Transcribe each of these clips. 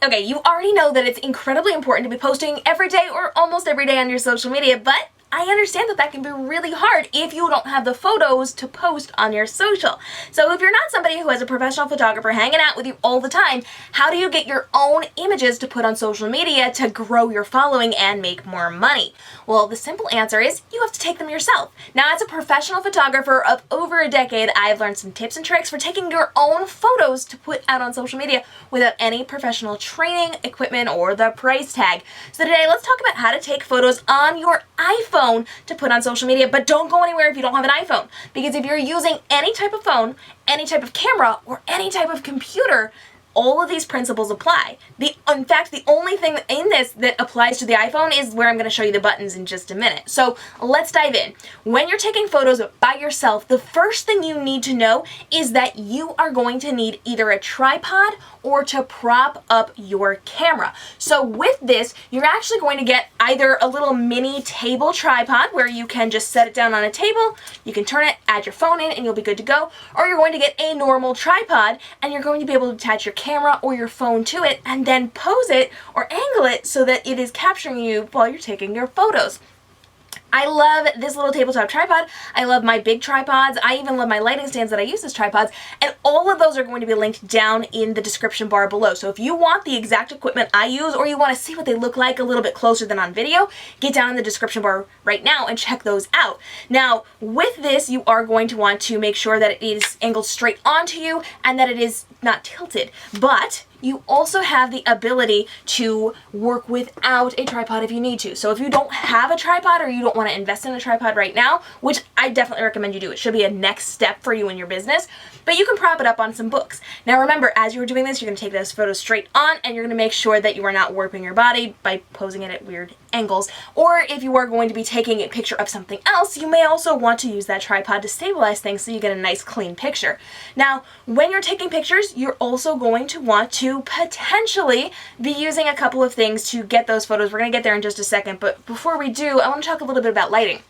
Okay, you already know that it's incredibly important to be posting every day or almost every day on your social media, but I understand that can be really hard if you don't have the photos to post on your social. So if you're not somebody who has a professional photographer hanging out with you all the time, how do you get your own images to put on social media to grow your following and make more money? Well, the simple answer is you have to take them yourself. Now, as a professional photographer of over a decade, I've learned some tips and tricks for taking your own photos to put out on social media without any professional training, equipment, or the price tag. So today, let's talk about how to take photos on your iPhone to put on social media, but don't go anywhere if you don't have an iPhone, because if you're using any type of phone, any type of camera, or any type of computer, all of these principles apply. In fact, the only thing in this that applies to the iPhone is where I'm going to show you the buttons in just a minute. So let's dive in. When you're taking photos by yourself, the first thing you need to know is that you are going to need either a tripod or to prop up your camera. So with this, you're actually going to get either a little mini table tripod where you can just set it down on a table, you can turn it, add your phone in, and you'll be good to go, or you're going to get a normal tripod and you're going to be able to attach your camera or your phone to it and then pose it or angle it so that it is capturing you while you're taking your photos. I love this little tabletop tripod. I love my big tripods. I even love my lighting stands that I use as tripods. And all of those are going to be linked down in the description bar below. So if you want the exact equipment I use, or you want to see what they look like a little bit closer than on video, get down in the description bar right now and check those out. Now, with this, you are going to want to make sure that it is angled straight onto you and that it is not tilted. But you also have the ability to work without a tripod if you need to. So if you don't have a tripod or you don't want to invest in a tripod right now, which I definitely recommend you do, it should be a next step for you in your business, but you can prop it up on some books. Now remember, as you are doing this, you're going to take those photos straight on and you're going to make sure that you are not warping your body by posing it at weird angles. Or if you are going to be taking a picture of something else, you may also want to use that tripod to stabilize things so you get a nice clean picture. Now, when you're taking pictures, you're also going to want to potentially be using a couple of things to get those photos. We're going to get there in just a second, but before we do, I want to talk a little bit about lighting.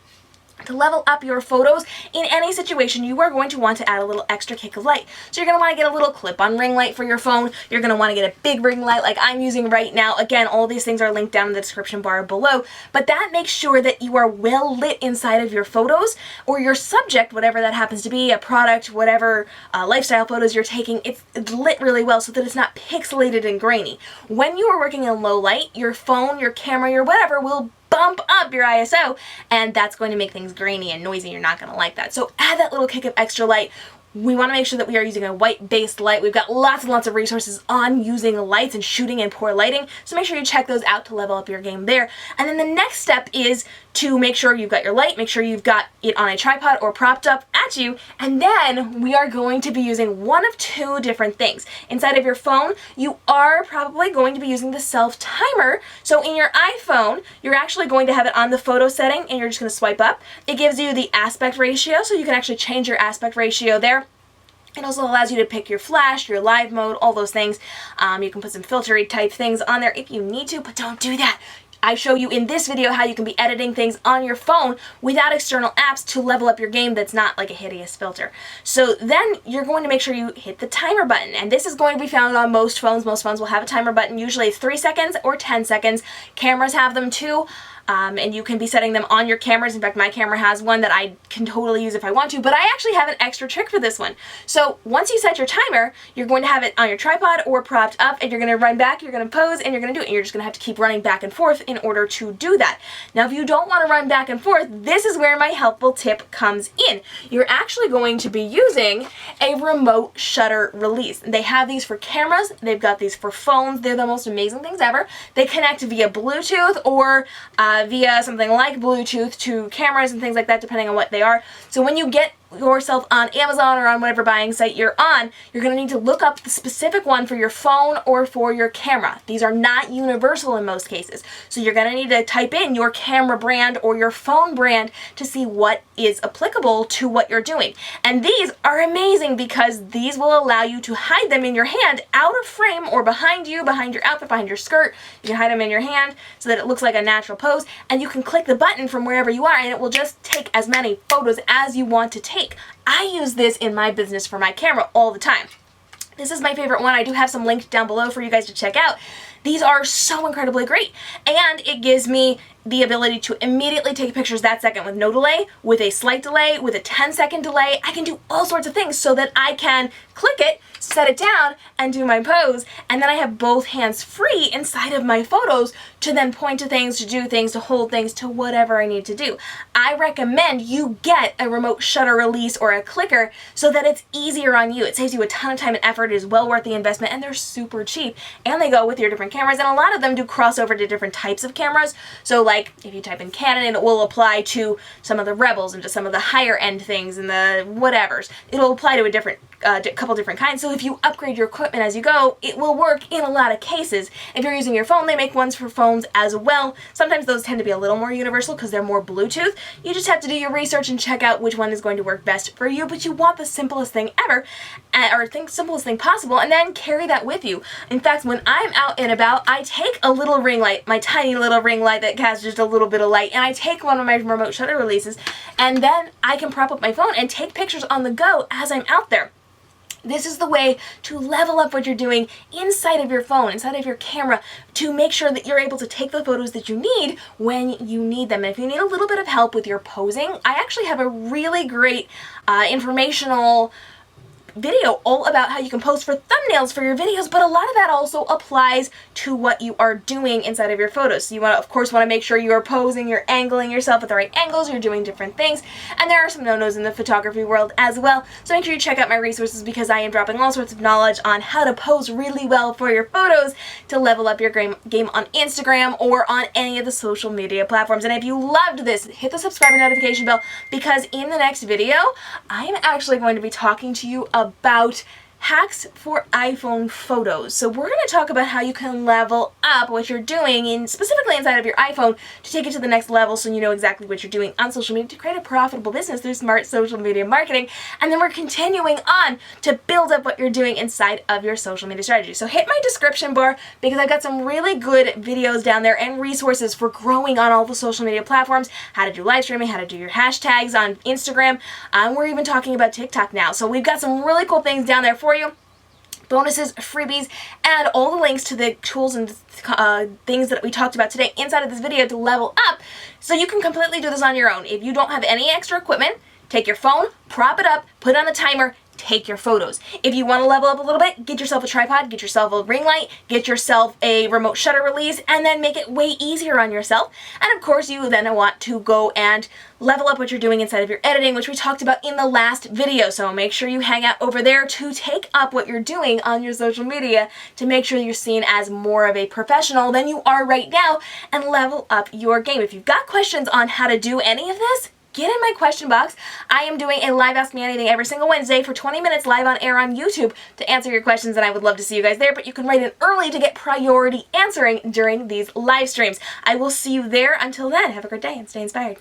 To level up your photos in any situation, you are going to want to add a little extra kick of light. So you're going to want to get a little clip-on ring light for your phone. You're going to want to get a big ring light like I'm using right now. Again, all these things are linked down in the description bar below, but that makes sure that you are well lit inside of your photos, or your subject, whatever that happens to be, a product, whatever lifestyle photos you're taking, it's lit really well so that it's not pixelated and grainy. When you are working in low light, your phone, your camera, your whatever will bump up your ISO, and that's going to make things grainy and noisy. You're not going to like that. So add that little kick of extra light. We want to make sure that we are using a white-based light. We've got lots and lots of resources on using lights and shooting in poor lighting, so make sure you check those out to level up your game there. And then the next step is to make sure you've got your light, make sure you've got it on a tripod or propped up at you, and then we are going to be using one of two different things. Inside of your phone, you are probably going to be using the self-timer. So in your iPhone, you're actually going to have it on the photo setting, and you're just going to swipe up. It gives you the aspect ratio, so you can actually change your aspect ratio there. It also allows you to pick your flash, your live mode, all those things. You can put some filtery type things on there if you need to, but don't do that. I show you in this video how you can be editing things on your phone without external apps to level up your game that's not like a hideous filter. So then you're going to make sure you hit the timer button, and this is going to be found on most phones. Most phones will have a timer button. Usually it's 3 seconds or 10 seconds. Cameras have them too. And you can be setting them on your cameras. In fact, my camera has one that I can totally use if I want to, but I actually have an extra trick for this one. So once you set your timer, you're going to have it on your tripod or propped up, and you're going to run back, you're going to pose, and you're going to do it. And you're just going to have to keep running back and forth in order to do that. Now, if you don't want to run back and forth, this is where my helpful tip comes in. You're actually going to be using a remote shutter release. They have these for cameras. They've got these for phones. They're the most amazing things ever. They connect via Bluetooth or via something like Bluetooth to cameras and things like that, depending on what they are. So when you get yourself on Amazon or on whatever buying site you're on, you're going to need to look up the specific one for your phone or for your camera. These are not universal in most cases. So you're going to need to type in your camera brand or your phone brand to see what is applicable to what you're doing. And these are amazing because these will allow you to hide them in your hand out of frame or behind you, behind your outfit, behind your skirt. You can hide them in your hand so that it looks like a natural pose, and you can click the button from wherever you are and it will just take as many photos as you want to take. I use this in my business for my camera all the time. This is my favorite one. I do have some linked down below for you guys to check out. These are so incredibly great, and it gives me the ability to immediately take pictures that second with no delay, with a slight delay, with a 10-second delay. I can do all sorts of things so that I can click it, set it down, and do my pose, and then I have both hands free inside of my photos to then point to things, to do things, to hold things, to whatever I need to do. I recommend you get a remote shutter release or a clicker so that it's easier on you. It saves you a ton of time and effort. It is well worth the investment, and they're super cheap, and they go with your different cameras, and a lot of them do crossover to different types of cameras. So like if you type in Canon, it will apply to some of the Rebels and to some of the higher end things and the whatevers. It'll apply to a different couple different kinds. So if you upgrade your equipment as you go, it will work in a lot of cases. If you're using your phone, they make ones for phones as well. Sometimes those tend to be a little more universal because they're more Bluetooth. You just have to do your research and check out which one is going to work best for you, but you want the simplest thing ever, or simplest thing possible, and then carry that with you. In fact, when I'm out and about, I take a little ring light, my tiny little ring light that casts just a little bit of light, and I take one of my remote shutter releases, and then I can prop up my phone and take pictures on the go as I'm out there. This is the way to level up what you're doing inside of your phone, inside of your camera, to make sure that you're able to take the photos that you need when you need them. And if you need a little bit of help with your posing, I actually have a really great informational video all about how you can pose for thumbnails for your videos, but a lot of that also applies to what you are doing inside of your photos. So you want to, of course, want to make sure you are posing, you're angling yourself at the right angles, you're doing different things, and there are some no-nos in the photography world as well. So make sure you check out my resources because I am dropping all sorts of knowledge on how to pose really well for your photos to level up your game on Instagram or on any of the social media platforms. And if you loved this, hit the subscribe and notification bell because in the next video, I'm actually going to be talking to you about hacks for iPhone photos. So we're going to talk about how you can level up what you're doing specifically inside of your iPhone to take it to the next level so you know exactly what you're doing on social media to create a profitable business through smart social media marketing. And then we're continuing on to build up what you're doing inside of your social media strategy. So hit my description bar because I've got some really good videos down there and resources for growing on all the social media platforms, how to do live streaming, how to do your hashtags on Instagram. We're even talking about TikTok now. So we've got some really cool things down there for you. Bonuses, freebies, and all the links to the tools and things that we talked about today inside of this video to level up so you can completely do this on your own. If you don't have any extra equipment, take your phone, prop it up, put on the timer, take your photos. If you want to level up a little bit, get yourself a tripod, get yourself a ring light, get yourself a remote shutter release, and then make it way easier on yourself. And of course, you then want to go and level up what you're doing inside of your editing, which we talked about in the last video. So make sure you hang out over there to take up what you're doing on your social media to make sure you're seen as more of a professional than you are right now and level up your game. If you've got questions on how to do any of this, get in my question box. I am doing a live Ask Me Anything every single Wednesday for 20 minutes live on air on YouTube to answer your questions, and I would love to see you guys there, but you can write in early to get priority answering during these live streams. I will see you there. Until then, have a great day and stay inspired.